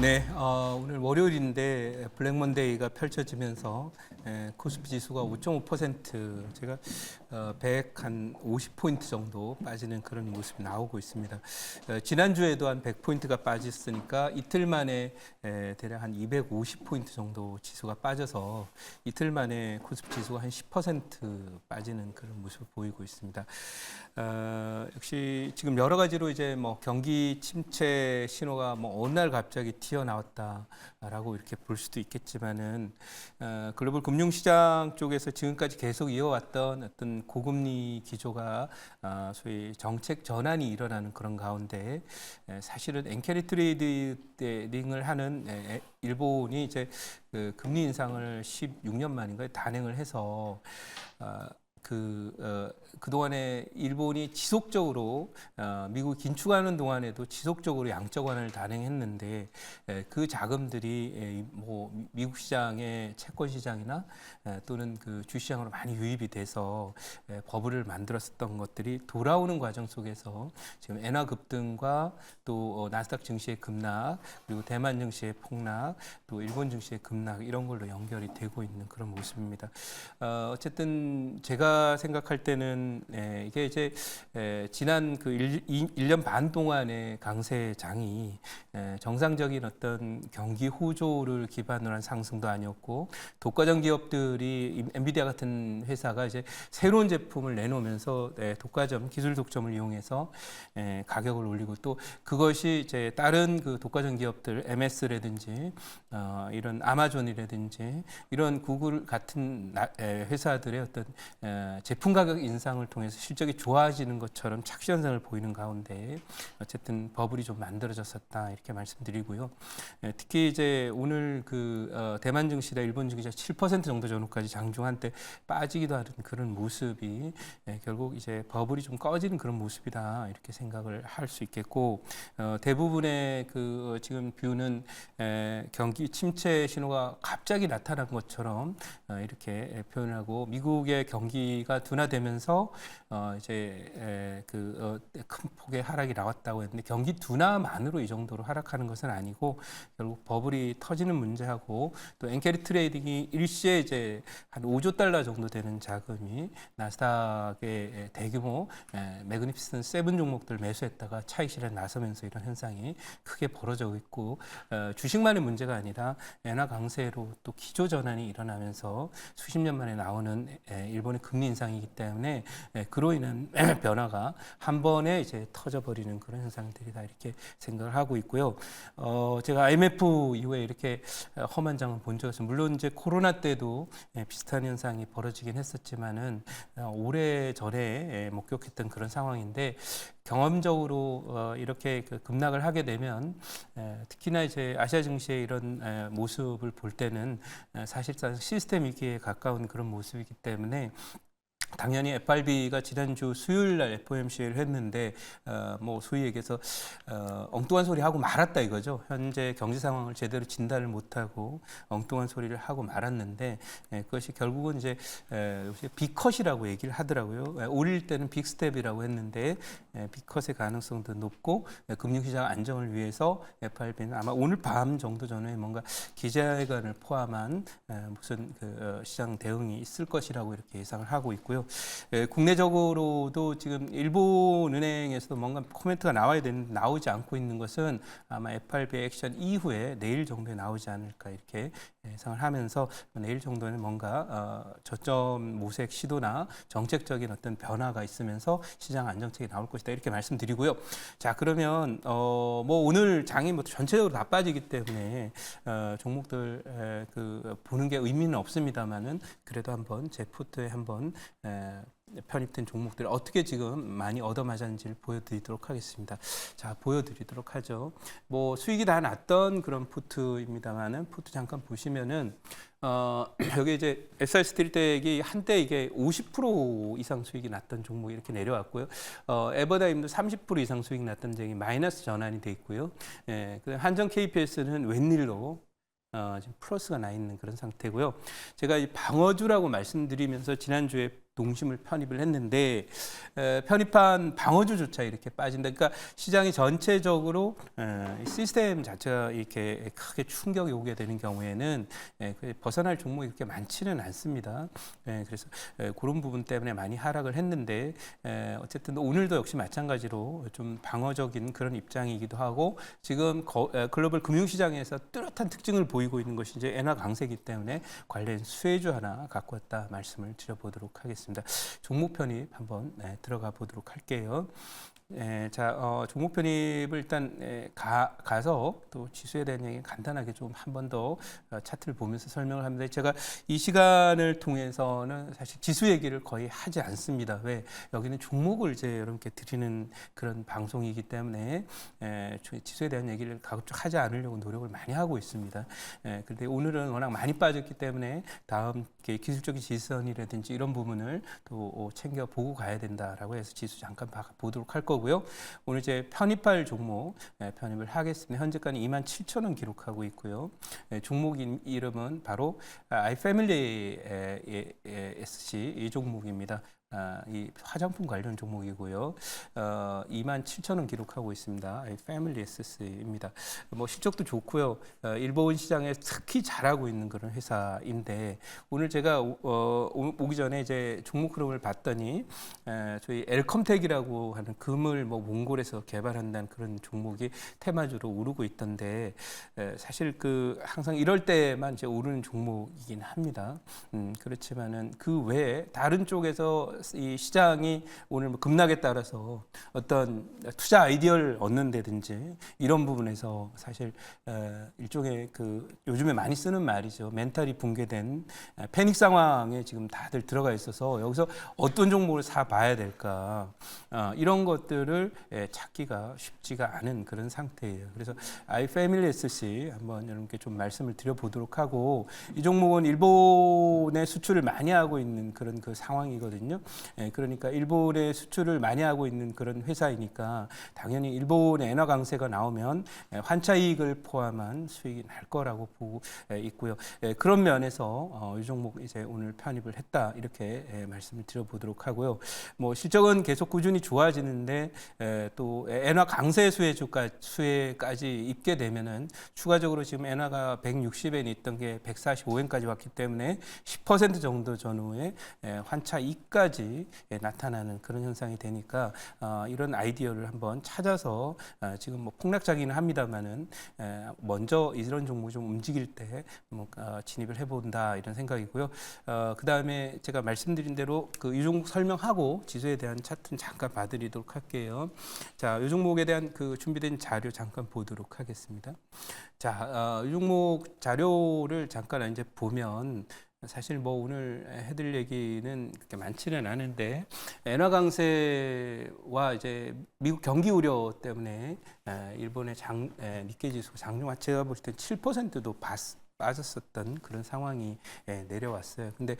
네, 오늘 월요일인데 블랙 먼데이가 펼쳐지면서 코스피 지수가 5.5% 제가 150포인트 정도 빠지는 그런 모습이 나오고 있습니다. 지난주에도 한 100포인트가 빠졌으니까 이틀 만에 대략 한 250포인트 정도 지수가 빠져서 이틀 만에 코스피 지수가 한 10% 빠지는 그런 모습을 보이고 있습니다. 역시 지금 여러 가지로 이제 뭐 경기 침체 신호가 뭐 어느 날 갑자기 튀어나왔다라고 이렇게 볼 수도 있겠지만은 글로벌 금융시장 쪽에서 지금까지 계속 이어왔던 어떤 고금리 기조가 소위 정책 전환이 일어나는 그런 가운데 사실은 엔캐리 트레이딩을 하는 일본이 이제 그 금리 인상을 16년 만인가요? 단행을 해서 그동안에 일본이 지속적으로 미국이 긴축하는 동안에도 지속적으로 양적 완화를 단행했는데 그 자금들이 뭐 미국 시장의 채권 시장이나 또는 그 주시장으로 많이 유입이 돼서 버블을 만들었었던 것들이 돌아오는 과정 속에서 지금 엔화 급등과 또 나스닥 증시의 급락 그리고 대만 증시의 폭락 또 일본 증시의 급락 이런 걸로 연결이 되고 있는 그런 모습입니다. 어쨌든 제가 생각할 때는 이게 이제 지난 그 1년 반 동안의 강세장이 정상적인 어떤 경기 호조를 기반으로 한 상승도 아니었고 독과점 기업들이 엔비디아 같은 회사가 이제 새로운 제품을 내놓으면서 독과점 기술 독점을 이용해서 가격을 올리고 또 그것이 이제 다른 그 독과점 기업들 MS라든지 이런 아마존이라든지 이런 구글 같은 회사들의 어떤 제품 가격 인상을 통해서 실적이 좋아지는 것처럼 착시 현상을 보이는 가운데 어쨌든 버블이 좀 만들어졌었다 이렇게 말씀드리고요. 특히 이제 오늘 그 대만 증시나 일본 증시가 7% 정도 전후까지 장중 한때 빠지기도 하는 그런 모습이 결국 이제 버블이 좀 꺼지는 그런 모습이다 이렇게 생각을 할 수 있겠고 대부분의 그 지금 뷰는 경기 침체 신호가 갑자기 나타난 것처럼 이렇게 표현하고 미국의 경기가 둔화되면서 이제 큰 폭의 하락이 나왔다고 했는데 경기 둔화만으로 이 정도로 하락하는 것은 아니고 결국 버블이 터지는 문제하고 또 엔캐리 트레이딩이 일시에 이제 한 5조 달러 정도 되는 자금이 나스닥의 대규모 매그니피센트 7 종목들 매수했다가 차익 실현 나서면서 이런 현상이 크게 벌어지고 있고 주식만의 문제가 아니라 엔화 강세로 또 기조 전환이 일어나면서 수십 년 만에 나오는 일본의 금리 인상이기 때문에 그로 인한 변화가 한 번에 이제 터져버리는 그런 현상들이다 이렇게 생각을 하고 있고요. 제가 IMF 이후에 이렇게 험한 장을 본 적이 없어요. 물론 이제 코로나 때도 비슷한 현상이 벌어지긴 했었지만은 오래 전에 목격했던 그런 상황인데 경험적으로 이렇게 급락을 하게 되면 특히나 이제 아시아 증시의 이런 모습을 볼 때는 사실상 시스템 위기에 가까운 그런 모습이기 때문에 당연히 FRB가 지난주 수요일 날 FOMC를 했는데 뭐 소위 얘기해서 엉뚱한 소리 하고 말았다 이거죠. 현재 경제 상황을 제대로 진단을 못하고 엉뚱한 소리를 하고 말았는데 그것이 결국은 이제 빅컷이라고 얘기를 하더라고요. 올릴 때는 빅스텝이라고 했는데 빅컷의 가능성도 높고 금융시장 안정을 위해서 FRB는 아마 오늘 밤 정도 전에 뭔가 기자회견을 포함한 무슨 그 시장 대응이 있을 것이라고 이렇게 예상을 하고 있고요. 국내적으로도 지금 일본은행에서도 뭔가 코멘트가 나와야 되는데 나오지 않고 있는 것은 아마 FRB 액션 이후에 내일 정도에 나오지 않을까 이렇게 예상을 하면서 내일 정도에는 뭔가 저점 모색 시도나 정책적인 어떤 변화가 있으면서 시장 안정책이 나올 것이다 이렇게 말씀드리고요. 자 그러면 뭐 오늘 장이 뭐 전체적으로 다 빠지기 때문에 종목들 보는 게 의미는 없습니다만은 그래도 한번 제 포트에 한번 편입된 종목들 어떻게 지금 많이 얻어맞았는지를 보여드리도록 하겠습니다. 자, 보여드리도록 하죠. 뭐 수익이 다 났던 그런 포트입니다만은 포트 잠깐 보시면은 여기 이제 SR 스틸텍이 한때 이게 50% 이상 수익이 났던 종목이 이렇게 내려왔고요. 에버다임도 30% 이상 수익이 났던 적이 마이너스 전환이 돼 있고요. 한정 KPS는 웬일로 지금 플러스가 나 있는 그런 상태고요. 제가 이 방어주라고 말씀드리면서 지난주에 농심을 편입을 했는데 편입한 방어주조차 이렇게 빠진다. 그러니까 시장이 전체적으로 시스템 자체가 이렇게 크게 충격이 오게 되는 경우에는 벗어날 종목이 그렇게 많지는 않습니다. 그래서 그런 부분 때문에 많이 하락을 했는데 어쨌든 오늘도 역시 마찬가지로 좀 방어적인 그런 입장이기도 하고 지금 글로벌 금융시장에서 뚜렷한 특징을 보이고 있는 것이 이제 엔화 강세이기 때문에 관련 수혜주 하나 갖고 왔다 말씀을 드려보도록 하겠습니다. 종목 편입 한번 들어가 보도록 할게요. 종목 편입을 일단 가서 또 지수에 대한 얘기 간단하게 좀 한 번 더 차트를 보면서 설명을 합니다. 제가 이 시간을 통해서는 사실 지수 얘기를 거의 하지 않습니다. 왜? 여기는 종목을 이제 여러분께 드리는 그런 방송이기 때문에 지수에 대한 얘기를 가급적 하지 않으려고 노력을 많이 하고 있습니다. 그런데 오늘은 워낙 많이 빠졌기 때문에 다음 기술적인 지선이라든지 이런 부분을 또 챙겨 보고 가야 된다라고 해서 지수 잠깐 보도록 할 거고요. 오늘 이제 편입할 종목 편입을 하겠습니다. 현재까지 27,000원 기록하고 있고요. 종목 이름은 바로 아이패밀리 SC 이 종목입니다. 이 화장품 관련 종목이고요. 27,000원 기록하고 있습니다. 패밀리 SC입니다. 뭐 실적도 좋고요. 일본 시장에 특히 잘하고 있는 그런 회사인데 오늘 제가 오기 전에 이제 종목 흐름을 봤더니 저희 엘컴텍이라고 하는 금을 뭐 몽골에서 개발한다는 그런 종목이 테마주로 오르고 있던데 사실 그 항상 이럴 때만 이제 오르는 종목이긴 합니다. 그렇지만은 그 외에 다른 쪽에서 이 시장이 오늘 뭐 급락에 따라서 어떤 투자 아이디어를 얻는다든지 이런 부분에서 사실 일종의 그 요즘에 많이 쓰는 말이죠. 멘탈이 붕괴된 패닉 상황에 지금 다들 들어가 있어서 여기서 어떤 종목을 사 봐야 될까 이런 것들을 찾기가 쉽지가 않은 그런 상태예요. 그래서 아이패밀리 SC 한번 여러분께 좀 말씀을 드려보도록 하고 이 종목은 일본에 수출을 많이 하고 있는 그런 그 상황이거든요. 그러니까 일본에 수출을 많이 하고 있는 그런 회사이니까 당연히 일본의 엔화 강세가 나오면 환차 이익을 포함한 수익이 날 거라고 보고 있고요. 그런 면에서 이 종목 이제 오늘 편입을 했다 이렇게 말씀을 드려보도록 하고요. 뭐 실적은 계속 꾸준히 좋아지는데 또 엔화 강세 수혜까지 입게 되면은 추가적으로 지금 엔화가 160엔 있던 게 145엔까지 왔기 때문에 10% 정도 전후에 환차 이익까지 나타나는 그런 현상이 되니까 이런 아이디어를 한번 찾아서 지금 뭐 폭락작이긴 합니다만은 먼저 이런 종목이 좀 움직일 때 진입을 해본다 이런 생각이고요. 그 다음에 제가 말씀드린 대로 이 종목 설명하고 지수에 대한 차트는 잠깐 봐드리도록 할게요. 자, 이 종목에 대한 그 준비된 자료 잠깐 보도록 하겠습니다. 자, 이 종목 자료를 잠깐 이제 보면 사실 뭐 오늘 해드릴 얘기는 그렇게 많지는 않은데 엔화 강세와 이제 미국 경기 우려 때문에 일본의 니케이 지수 장중하 제가 볼 때 7%도 빠졌었던 그런 상황이 내려왔어요. 근데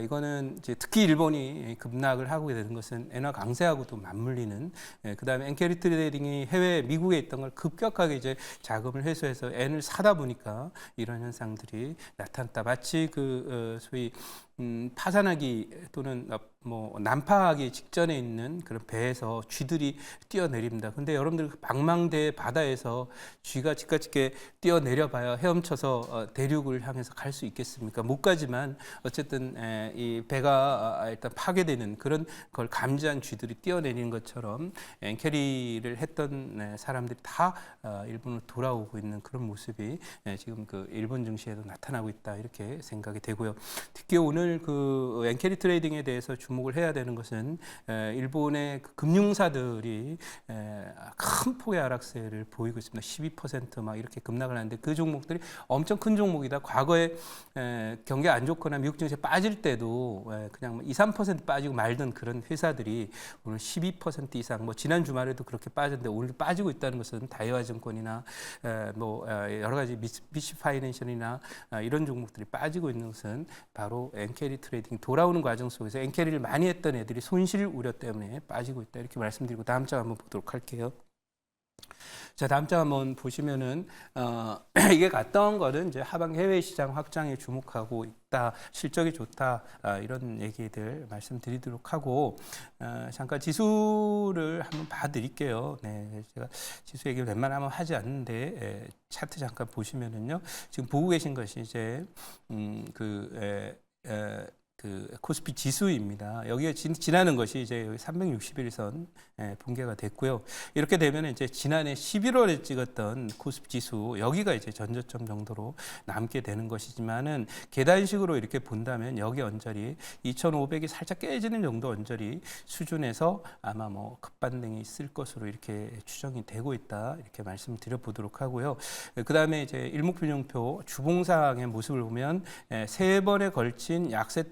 이거는 이제 특히 일본이 급락을 하게 되는 것은 엔화 강세하고도 맞물리는 그다음에 엔캐리 트레이딩이 해외 미국에 있던 걸 급격하게 이제 자금을 회수해서 엔을 사다 보니까 이런 현상들이 나타났다. 마치 그 소위 파산하기 또는 뭐 난파하기 직전에 있는 그런 배에서 쥐들이 뛰어내립니다. 근데 여러분들 그 망망대 바다에서 쥐가 집가집게 뛰어내려봐야 헤엄쳐서 대륙을 향해서 갈 수 있겠습니까? 못 가지만 어쨌든 이 배가 일단 파괴되는 그런 걸 감지한 쥐들이 뛰어내리는 것처럼 엔캐리를 했던 사람들이 다 일본으로 돌아오고 있는 그런 모습이 지금 그 일본 증시에도 나타나고 있다 이렇게 생각이 되고요. 특히 오늘 그 엔캐리 트레이딩에 대해서 주목을 해야 되는 것은 일본의 그 금융사들이 큰 폭의 하락세를 보이고 있습니다. 12%막 이렇게 급락을 하는데 그 종목들이 엄청 큰 종목이다. 과거에 경기 안 좋거나 미국 증시에 빠질 때도 그냥 2, 3% 빠지고 말던 그런 회사들이 오늘 12% 이상 뭐 지난 주말에도 그렇게 빠졌는데 오늘 빠지고 있다는 것은 다이와증권이나 뭐 여러 가지 미시 파이낸셜이나 이런 종목들이 빠지고 있는 것은 바로 엔캐리 트레이딩 돌아오는 과정 속에서 엔캐리를 많이 했던 애들이 손실 우려 때문에 빠지고 있다 이렇게 말씀드리고 다음 장 한번 보도록 할게요. 자, 다음 장 한번 보시면은 이게 갔다 온 거는 이제 하반 해외 시장 확장에 주목하고 있다, 실적이 좋다, 이런 얘기들 말씀드리도록 하고 잠깐 지수를 한번 봐드릴게요. 네, 제가 지수 얘기 웬만하면 하지 않는데 차트 잠깐 보시면은요, 지금 보고 계신 것이 이제 그 코스피 지수입니다. 여기에 지나는 것이 이제 361선 붕괴가 됐고요. 이렇게 되면 이제 지난해 11월에 찍었던 코스피 지수 여기가 이제 전저점 정도로 남게 되는 것이지만은 계단식으로 이렇게 본다면 여기 언저리 2,500이 살짝 깨지는 정도 언저리 수준에서 아마 뭐 급반등이 있을 것으로 이렇게 추정이 되고 있다, 이렇게 말씀드려 보도록 하고요. 그 다음에 이제 일목균형표 주봉상의 모습을 보면 세 번에 걸친 약세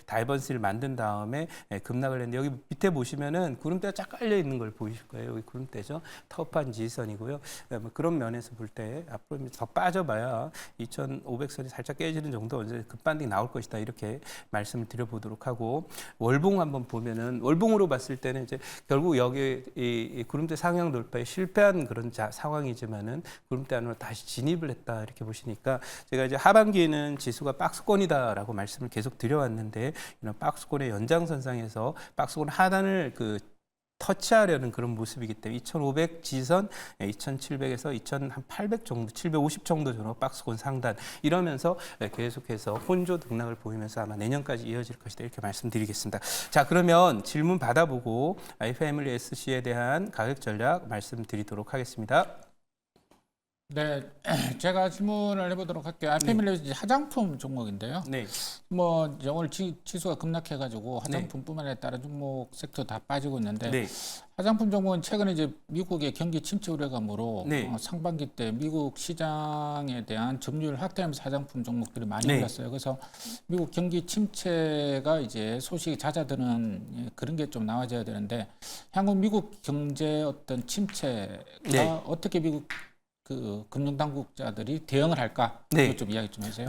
다이버시를 만든 다음에 급락을 했는데 여기 밑에 보시면은 구름대가 쫙 깔려 있는 걸 보이실 거예요. 여기 구름대죠. 터프한 지지선이고요. 뭐 그런 면에서 볼 때 앞으로 더 빠져봐야 2,500선이 살짝 깨지는 정도 이제 급반등이 나올 것이다, 이렇게 말씀을 드려보도록 하고, 월봉 한번 보면은 월봉으로 봤을 때는 이제 결국 여기 이 구름대 상향 돌파에 실패한 그런 상황이지만은 구름대 안으로 다시 진입을 했다, 이렇게 보시니까 제가 이제 하반기에는 지수가 박스권이다라고 말씀을 계속 드려왔는데 이런 박스권의 연장선상에서 박스권 하단을 터치하려는 그런 모습이기 때문에 2,500 지선, 2,700에서 2,800 정도, 750 정도 정도 박스권 상단 이러면서 계속해서 혼조 등락을 보이면서 아마 내년까지 이어질 것이다, 이렇게 말씀드리겠습니다. 자, 그러면 질문 받아보고 아이패밀리 SC에 대한 가격 전략 말씀드리도록 하겠습니다. 네, 제가 질문을 해보도록 할게요. 아이패밀리 화장품 종목인데요. 네. 뭐 이제 오늘 지수가 급락해가지고 화장품뿐만 아니라 다른 종목 섹터 다 빠지고 있는데 네. 화장품 종목은 최근에 이제 미국의 경기 침체 우려감으로 네. 상반기 때 미국 시장에 대한 점유율 확대하면서 화장품 종목들이 많이 네. 올랐어요. 그래서 미국 경기 침체가 이제 소식이 잦아드는 그런 게 좀 나와져야 되는데 향후 미국 경제 어떤 침체가 네. 어떻게 미국 금융당국자들이 대응을 할까? 네. 이거 좀 이야기 좀 해주세요.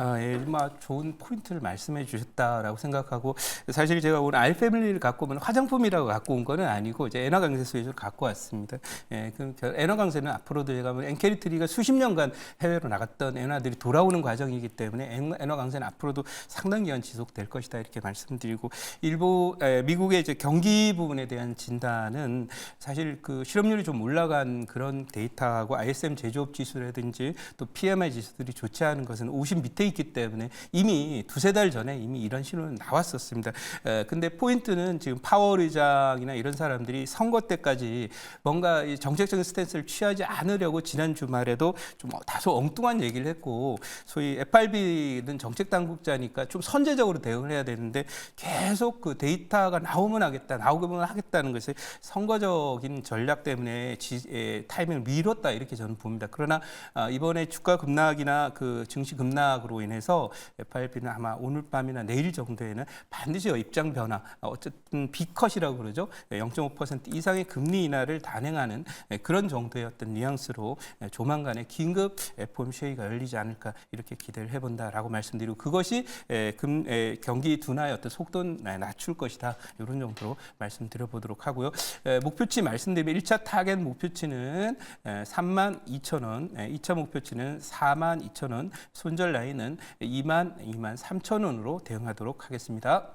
좋은 포인트를 말씀해 주셨다라고 생각하고, 사실 제가 오늘 아이패밀리를 갖고 오면 화장품이라고 갖고 온 거는 아니고 이제 엔화강세수 위주로 갖고 왔습니다. 엔화강세는 앞으로도 제가 보면 엔캐리트리가 수십 년간 해외로 나갔던 엔화들이 돌아오는 과정이기 때문에 엔화강세는 앞으로도 상당 기간 지속될 것이다, 이렇게 말씀드리고, 미국의 이제 경기 부분에 대한 진단은 사실 실업률이 좀 올라간 그런 데이터하고 ISM 제조업 지수라든지 또 PMI 지수들이 좋지 않은 것은 50 밑에 있기 때문에 이미 두세 달 전에 이미 이런 신호는 나왔었습니다. 근데 포인트는 지금 파월 의장이나 이런 사람들이 선거 때까지 뭔가 이 정책적인 스탠스를 취하지 않으려고 지난 주말에도 좀 다소 엉뚱한 얘기를 했고, 소위 FRB는 정책 당국자니까 좀 선제적으로 대응을 해야 되는데 계속 그 데이터가 나오면 하겠다는 것이 선거적인 전략 때문에 타이밍을 미뤘다, 이렇게 저는 봅니다. 그러나 이번에 주가 급락이나 증시 급락으로 인해서 FRB는 아마 오늘 밤이나 내일 정도에는 반드시 입장 변화, 어쨌든 B컷이라고 그러죠. 0.5% 이상의 금리 인하를 단행하는 그런 정도의 어떤 뉘앙스로 조만간에 긴급 FOMC 회의가 열리지 않을까, 이렇게 기대를 해본다라고 말씀드리고, 그것이 경기 둔화의 어떤 속도는 낮출 것이다, 이런 정도로 말씀드려보도록 하고요. 목표치 말씀드리면 1차 타겟 목표치는 32,000원, 2차 목표치는 42,000원, 손절 라인은 23,000원으로 대응하도록 하겠습니다.